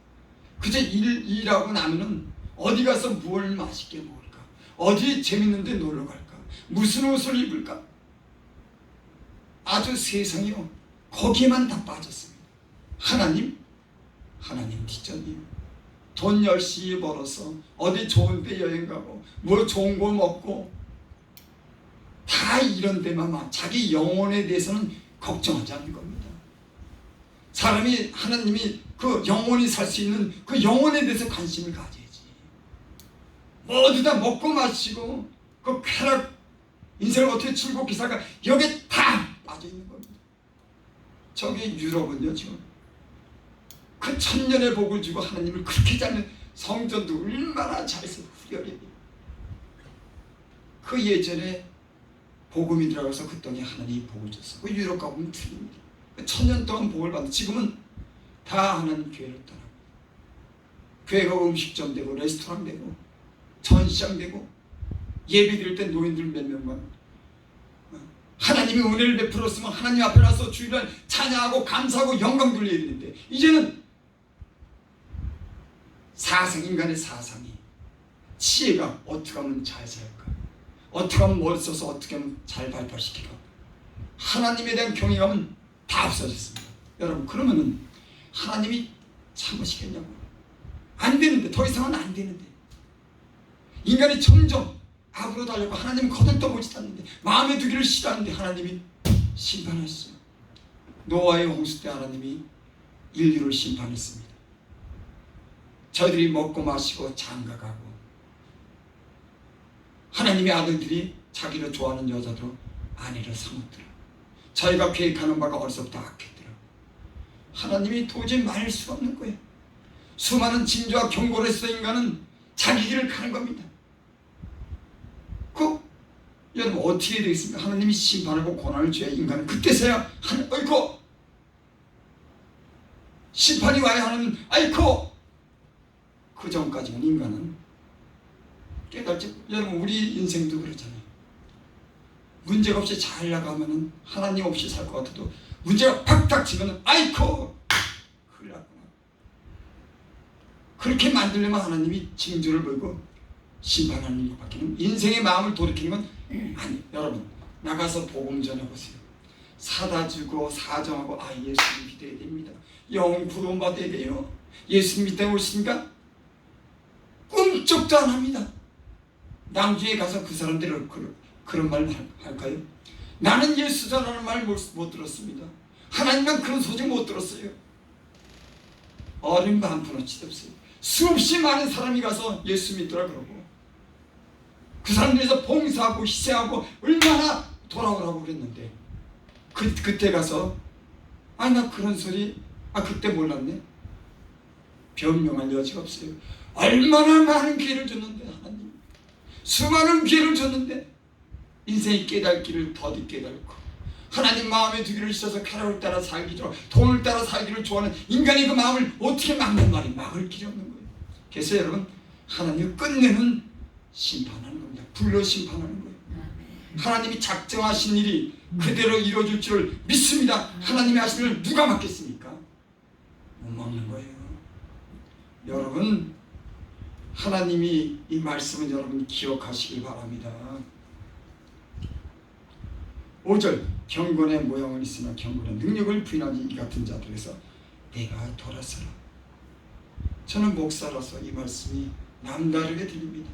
그저 일하고 나면은 어디 가서 뭘 맛있게 먹을까, 어디 재밌는 데 놀러 갈까, 무슨 옷을 입을까, 아주 세상이요 거기에만 다 빠졌습니다. 하나님 뒷전이요. 돈 열심히 벌어서 어디 좋은 데 여행 가고 뭐 좋은 거 먹고 다 이런 데만 자기 영혼에 대해서는 걱정하지 않는 겁니다. 사람이 하나님이 그 영혼이 살 수 있는 그 영혼에 대해서 관심을 가져야지. 모두 다 먹고 마시고 그 쾌락 인생을 어떻게 즐겁게 살까 여기에 다 빠져 있는 겁니다. 저기 유럽은요 지금 그 천년의 복을 주고 하나님을 그렇게 잘하는 성전도 얼마나 잘해서 후련해. 그 예전에 복음이 들어가서 그 땅에 하나님이 복을 줬어. 그 유럽 가보면 틀립니다. 그 천년 동안 복을 받는 지금은 다 하나님 교회를 떠나고 교회가 음식점 되고 레스토랑 되고 전시장 되고 예배 드릴 때 노인들 몇 명만 하나님이 은혜를 베풀었으면 하나님 앞에 나서 주일날 찬양하고 감사하고 영광 돌려야 되는데 이제는 사상, 인간의 사상이 지혜가 어떻게 하면 잘 살까, 어떻게 하면 머리 써서 어떻게 하면 잘 발달시킬까, 하나님에 대한 경외감은 다 없어졌습니다. 여러분 그러면은 하나님이 참으시겠냐고요. 안 되는데, 더 이상은 안 되는데 인간이 점점 악으로 달려고 하나님은 거들떠보지도 않는데 마음에 두기를 싫어하는데 하나님이 심판하시죠. 노아의 홍수 때 하나님이 인류를 심판했습니다. 저희들이 먹고 마시고 장가가고 하나님의 아들들이 자기를 좋아하는 여자도 아내를 삼았더라. 저희가 계획하는 바가 어디서부터 악했더라. 하나님이 도저히 말할 수가 없는 거예요. 수많은 징조와 경고를 해서 인간은 자기 길을 가는 겁니다. 여러분 어떻게 되겠습니까? 하나님이 심판하고 고난을 줘야 인간은 그때서야 어이쿠 심판이 와야 하는 아이쿠 그 전까지는 인간은 깨달지. 여러분 우리 인생도 그렇잖아요. 문제가 없이 잘 나가면은 하나님 없이 살 것 같아도 문제가 팍 닥치면은 아이쿠 큰일 났구나. 그렇게 만들려면 하나님이 징조를 보이고 심판하는 것밖에는 인생의 마음을 돌이키는 건 아니. 여러분 나가서 복음 전해보세요. 사다 주고 사정하고 예수님 믿어야 됩니다. 영혼 구원 받아야 돼요. 예수 믿다고 오십니까? 꿈쩍도 안 합니다. 낭주에 가서 그 사람들이 그런 말 할까요? 나는 예수자라는 말 못 들었습니다. 하나님은 그런 소식 못 들었어요. 어린 반푼어치도 없어요. 수없이 많은 사람이 가서 예수 믿더라 그러고 그 사람들에서 봉사하고 희생하고 얼마나 돌아오라고 그랬는데 그때 가서 나 그런 소리 그때 몰랐네. 변명할 여지가 없어요. 얼마나 많은 기회를 줬는데 하나님, 수많은 기회를 줬는데 인생이 깨닫기를 더디 깨닫고 하나님 마음에 두기를 있어서 가락을 따라 살기로 돈을 따라 살기를 좋아하는 인간의 그 마음을 어떻게 막는 말이 막을 길이 없는 거예요. 그래서 여러분, 하나님이 끝내는 심판하는 겁니다. 불로 심판하는 거예요. 하나님이 작정하신 일이 그대로 이루어질 줄을 믿습니다. 하나님이 하신 일을 누가 막겠습니까? 못 막는 거예요. 여러분, 하나님이 이 말씀은 여러분 기억하시길 바랍니다. 5절, 경건의 모양은 있으나 경건의 능력을 부인하지 이 같은 자들에서 내가 돌아서라. 저는 목사라서 이 말씀이 남다르게 들립니다.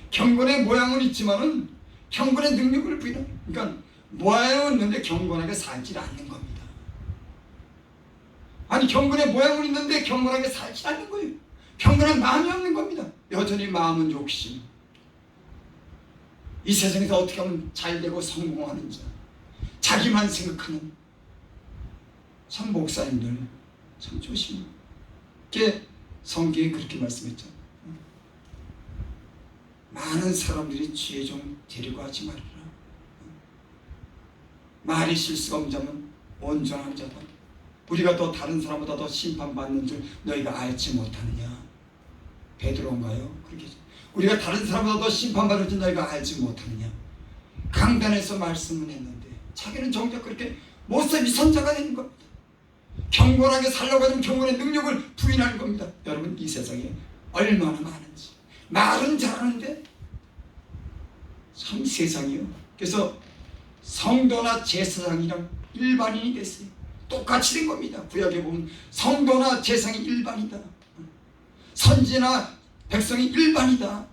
경건의 모양은 있지만은 경건의 능력을 부인하는, 그러니까 모양은 있는데 경건하게 살지 않는 겁니다. 아니, 경건의 모양은 있는데 경건하게 살지 않는 거예요. 경건한 마음이 없는 겁니다. 여전히 마음은 욕심, 이 세상에서 어떻게 하면 잘되고 성공하는지 자기만 생각하는, 참 목사님들 참 조심해요. 성경에 그렇게 말씀했죠. 많은 사람들이 주의 종 되려고 하지 말아라. 말이 실수가 없는 자면 온전한 자다. 우리가 더 다른 사람보다 더 심판받는 줄 너희가 알지 못하느냐. 베드로인가요? 그렇게 우리가 다른 사람보다 더 심판받을 줄 너희가 알지 못하느냐. 강단에서 말씀을 했는데 자기는 정작 그렇게 모습이 선자가 되는 겁니다. 경건하게 살려고 하면 경건의 능력을 부인하는 겁니다. 여러분, 이 세상에 얼마나 많은지. 말은 잘하는데 참 세상이요. 그래서 성도나 제사장이랑 일반인이 됐어요. 똑같이 된 겁니다. 구약에 보면 성도나 제사장이 일반이다, 선지나 백성이 일반이다.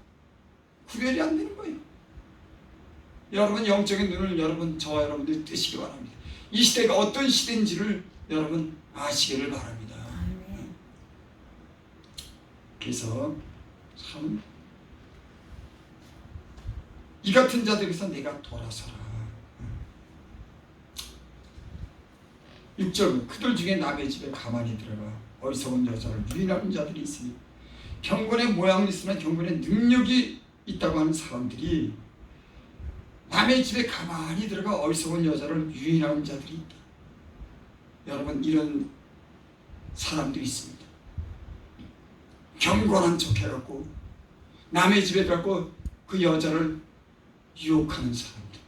구별이 안 되는 거예요. 여러분, 영적인 눈을 여러분, 저와 여러분들이 뜨시기 바랍니다. 이 시대가 어떤 시대인지를 여러분 아시기를 바랍니다. 그래서 참 이 같은 자들에서 내가 돌아서라. 6절, 그들 중에 남의 집에 가만히 들어가 어리석은 여자를 유인하는 자들이 있으니, 경건의 모양은 있으나 경건의 능력이 있다고 하는 사람들이 남의 집에 가만히 들어가 어리석은 여자를 유인하는 자들이 있다. 여러분, 이런 사람들이 있습니다. 경건한 척 해갖고 남의 집에 가고 그 여자를 유혹하는 사람들,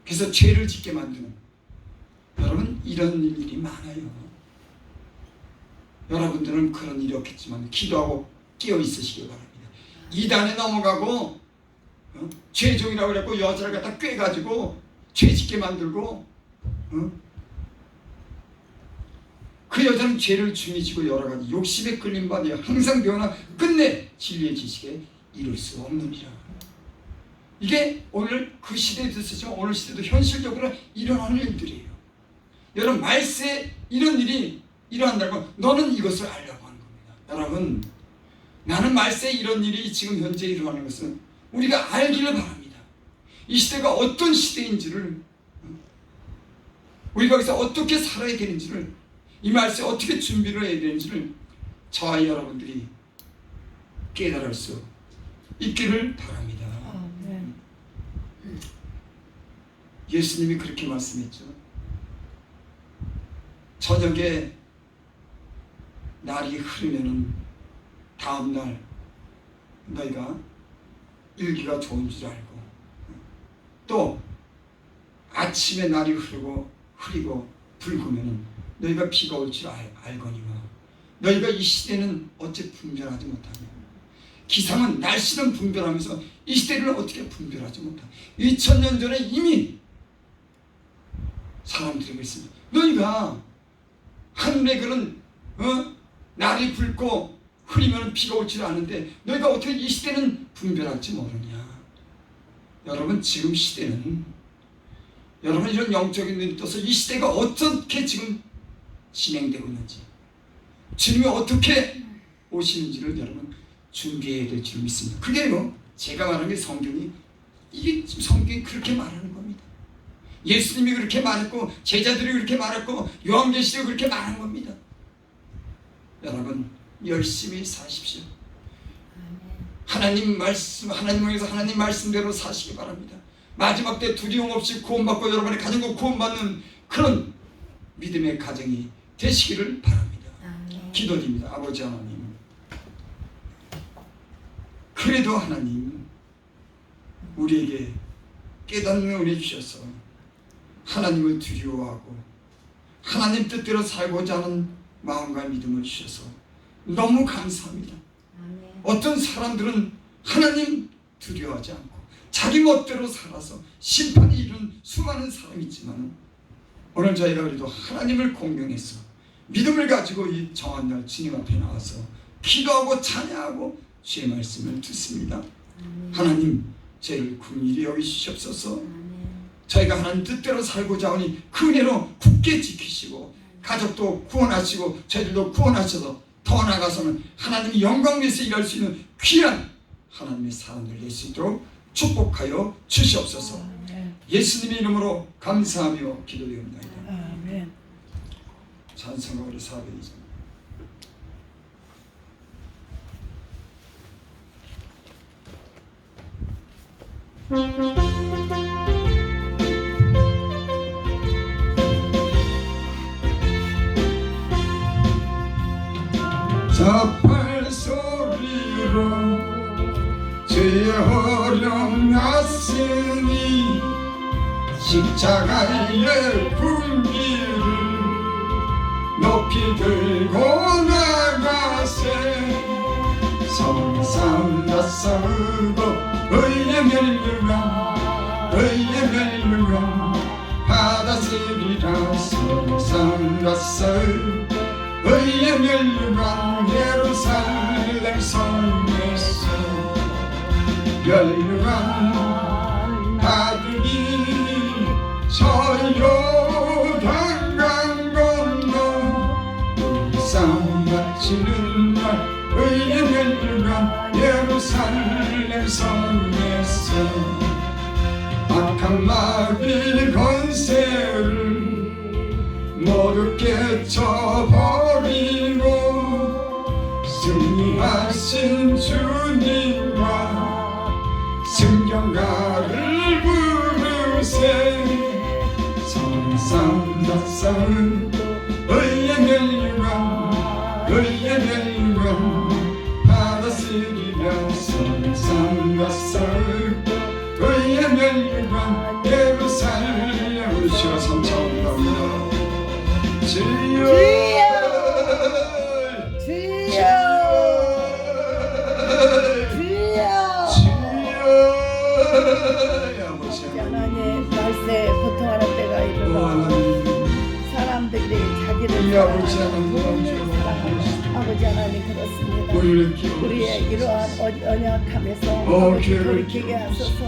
그래서 죄를 짓게 만드는, 여러분, 이런 일들이 많아요. 여러분들은 그런 일이 없겠지만 기도하고 깨어 있으시기 바랍니다. 이단에 넘어가고 죄종이라고 그랬고 여자를 갖다 꿰가지고 죄 짓게 만들고 그 여자는 죄를 중히 지고 여러 가지 욕심에 끌림 받아 항상 배우나 끝내 진리의 지식에 이룰 수 없느니라. 이게 오늘 그 시대에도 있었지만 오늘 시대도 현실적으로 일어나는 일들이에요. 여러분, 말세에 이런 일이 일어난다고 너는 이것을 알려고 하는 겁니다. 여러분, 나는 말세에 이런 일이 지금 현재 일어나는 것은 우리가 알기를 바랍니다. 이 시대가 어떤 시대인지를, 우리가 여기서 어떻게 살아야 되는지를, 이 말세에 어떻게 준비를 해야 되는지를 저와 여러분들이 깨달을 수 있기를 바랍니다. 예수님이 그렇게 말씀했죠. 저녁에 날이 흐르면은 다음날 너희가 일기가 좋은 줄 알고, 또 아침에 날이 흐리고 붉으면은 너희가 비가 올 줄 알거니와 너희가 이 시대는 어째 분별하지 못하냐. 기상은 날씨는 분별하면서 이 시대를 어떻게 분별하지 못하냐. 2000년 전에 이미 사람들이 그랬습니다. 너희가 하늘에 그런 날이 붉고 흐리면 비가 올 줄 아는데 너희가 어떻게 이 시대는 분별할지 모르냐. 여러분, 지금 시대는, 여러분, 이런 영적인 눈이 떠서 이 시대가 어떻게 지금 진행되고 있는지, 주님이 어떻게 오시는지를 여러분 준비해야 될 줄 믿습니다. 그게요, 제가 말하는 게 성경이, 이게 지금 성경이 그렇게 말하는 겁니다. 예수님이 그렇게 많았고 제자들이 그렇게 많았고 요한계시록이 그렇게 많은 겁니다. 여러분 열심히 사십시오. 하나님 말씀, 하나님에서 하나님 말씀대로 사시기 바랍니다. 마지막 때 두려움 없이 구원받고 여러분의 가정도 구원받는 그런 믿음의 가정이 되시기를 바랍니다. 기도드립니다. 아버지 하나님, 그래도 하나님 우리에게 깨닫는 은혜 주셔서 하나님을 두려워하고 하나님 뜻대로 살고자 하는 마음과 믿음을 주셔서 너무 감사합니다. 어떤 사람들은 하나님 두려워하지 않고 자기 멋대로 살아서 심판이 이룬 수많은 사람이 있지만 오늘 저희가 그래도 하나님을 공경해서 믿음을 가지고 이 정한 날 주님 앞에 나와서 기도하고 찬양하고 주의 말씀을 듣습니다. 하나님 저희를 긍휼히 여기시옵소서. 저희가 하나님 뜻대로 살고자 하니 그 은혜로 굳게 지키시고 가족도 구원하시고 저희들도 구원하셔서 더 나아가서는 하나님이 영광 위에서 일할 수 있는 귀한 하나님의 사람들 될 수 있도록 축복하여 주시옵소서. 예수님의 이름으로 감사하며 기도드립니다. 아멘. 찬송가 우리 400이죠. 자팔 소리로 주의 어려움 났으니 십자가의 분기를 높이 들고 나가세. 성삼 나사우고 의의 멸류관 의의 멸류관 받았으리라. 성삼 나사우 의의 멸류관 예루살렘 성에서 멸류관 받으니 저 요단강 건너 울상 바치는 날 의의 멸류관 예루살렘 성에서 악한 마귀 권세를 모두 깨쳐버리고 승리하신 주님과 승경가를 부르세. 성삼다상 의의 멸류관 의의 멸류관 받았으리라. 성삼다상 의의 멸류관 예루살렘 우리가 삼차옵니다. 주여 주여 주여 아버지 하나님 말세 고통하는 때가 이르러 사람들이 자기를 아버지 사랑하고 하나님 사랑하고 아버지 하나님 그렇습니다. 우리의 이러한 언약함에서 아버지 돌이키게 하소서.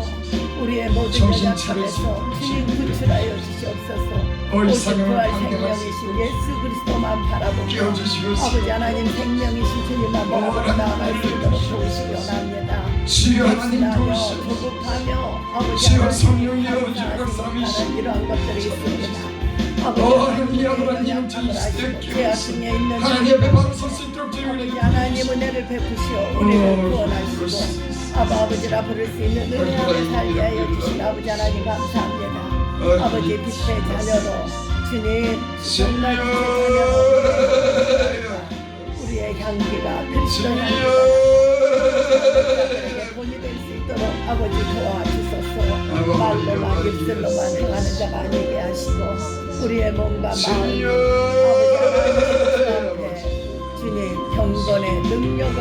우리의 모든 연약함에서 주님 구출하여 주시옵소서. 오직 부활 생명이신 예수 그리스도만 바라보고 아버지 하나님 생명이신 주님만 바라보고 나아갈 수 있도록 도우시기 원합니다. 주여 하나님 백신하며 도우시옵소서. 조급하며 아버지 주여 하나님 성령이여 감사하지 주여 못하는 감사합니다. 이러한 것들이 있습니다. 하나님 아버지 아버지 하나님 주님 죄악 중에 있는 하나님 앞에 바로 설 수 있도록 아버지 주님 하나님 은혜를 베푸시오. 우리를 구원하시고 아버지라 부를 수 있는 은혜 안에 살게 하여 주신 아버지 하나님 감사합니다. 아버지 빛의 자녀로 주님 정말 빛의 자녀로 우리의 향기가 그리스도 향기가 본이 될 수 있도록 아버지 도와주소서. 말로만 입술로만 행하는 자가 아니게 하시고 우리의 몸과 마음 아버지 하나님 앞에 주님 경건의 능력을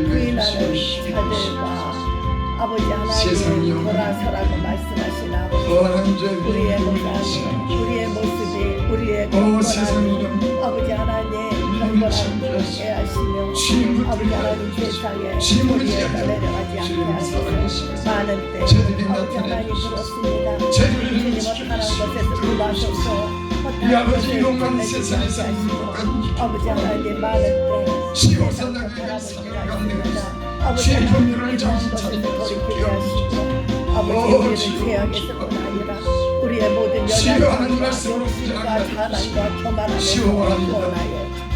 부인하는 자들과 아버지 하나님 돌아서라고 말씀하신 아버지 우리의 모습이 우리의 경건한 아버지 하나님 경건한 모습에 하시며 아버지 하나님 세상에 우리의 내려가지 않게 하소서. 많은 때 아버지 하나님 그렇습니다. 주님 못하는 것에서 도와소서. 이 아버지 용한 세상에서 아버지 하나님 많은 때 시골산당에 상을 갖는 주의 경륜을 정신 차리게 하시고 아버지 우리를 죄악에서뿐 아니라 우리의 모든 주여 하나님 연약함과 말씀으로 욕심과 부자하게 자랑과 교만함에서 시원합니다.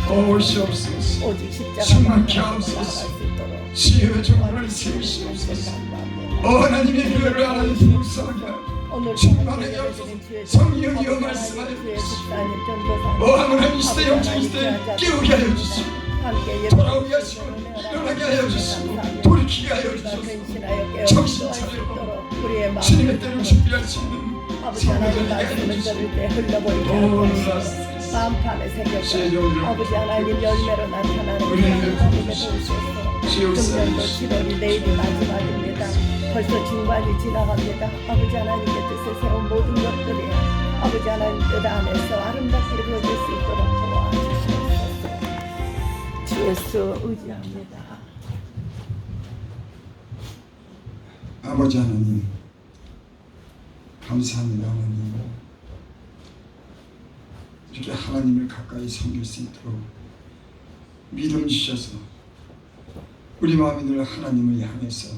구원하여 오시옵소서. 오직 십자가만 충만케 나아갈 하옵소서. 수 있도록 주여 종을 세우시옵소서. 하나님의 교회를 하나님 풍성하게 하고 오늘 충만하게 하옵소서. 성령이여 말씀하여 주시옵소서. 하나님 이 시대 영적 시대에 깨우게 하여 주시옵소서. 돌아오게 하시고 일어나게 하여 주시고 돌이키게 하여 주시옵소서. 정신 차려 주님의 때를 준비할 수 있는 아버지 하나님 성도들에게 말씀을 하여 들을 주시고 때 흘러보이게 하옵소서. 마음판에 새겨서 아버지 하나님 열매로 나타나는 하나님의 도우소서. 금년도 7월이 내일이 마지막입니다. 벌써 중반이 지나갑니다. 아버지 하나님의 뜻에 세운 모든 것들이 아버지 하나님 뜻 안에서 아름답게 이루어질 수 있도록 도와주시옵소서. 주 예수 의지합니다. 아버지 하나님 감사합니다. 하나님 이렇게 하나님을 가까이 섬길 수 있도록 믿음 주셔서 우리 마음이 늘 하나님을 향해서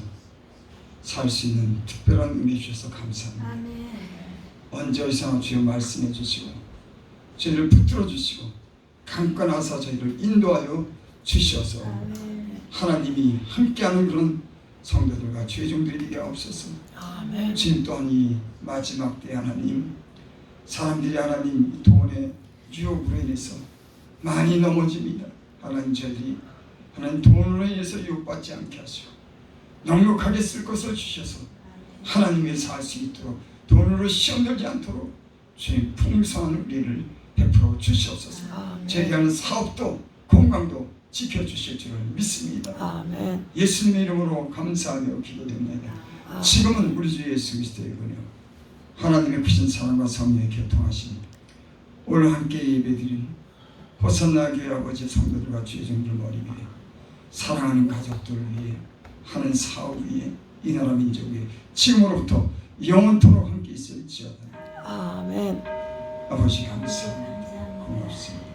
살 수 있는 특별한 은혜 주셔서 감사합니다. 아멘. 언제 어디서나 주여 말씀해 주시고 저희를 붙들어 주시고 강건하사 저희를 인도하여 주셔서 아멘. 하나님이 함께하는 그런 성도들과 죄종들이 되게 하옵소서. 아멘. 지금 또한 이 마지막 때 하나님 사람들이 하나님 돈의 유혹으로 인해서 많이 넘어집니다. 하나님 저희들이 하나님 돈으로 인해서 유혹받지 않게 하시고 넉넉하게 쓸 것을 주셔서 하나님의 살 수 있도록 돈으로 시험 들지 않도록 주님 풍성한 우리를 베풀어 주시옵소서. 저희가 하는 사업도 건강도 지켜주실 줄을 믿습니다. 아멘. 예수님의 이름으로 감사하며 기도됩니다. 지금은 우리 주 예수 그리스도의 은혜와 하나님의 크신 사랑과 성령의 교통하심 오늘 함께 예배드린 호산나 교회 아버지 성도들과 죄종들 머리 위에 사랑하는 가족들을 위해 하는 사업 위에 이 나라 민족 위에 지금으로부터 영원토록 함께 있을지어다. 아멘. 아버지 감사합니다. 고맙습니다.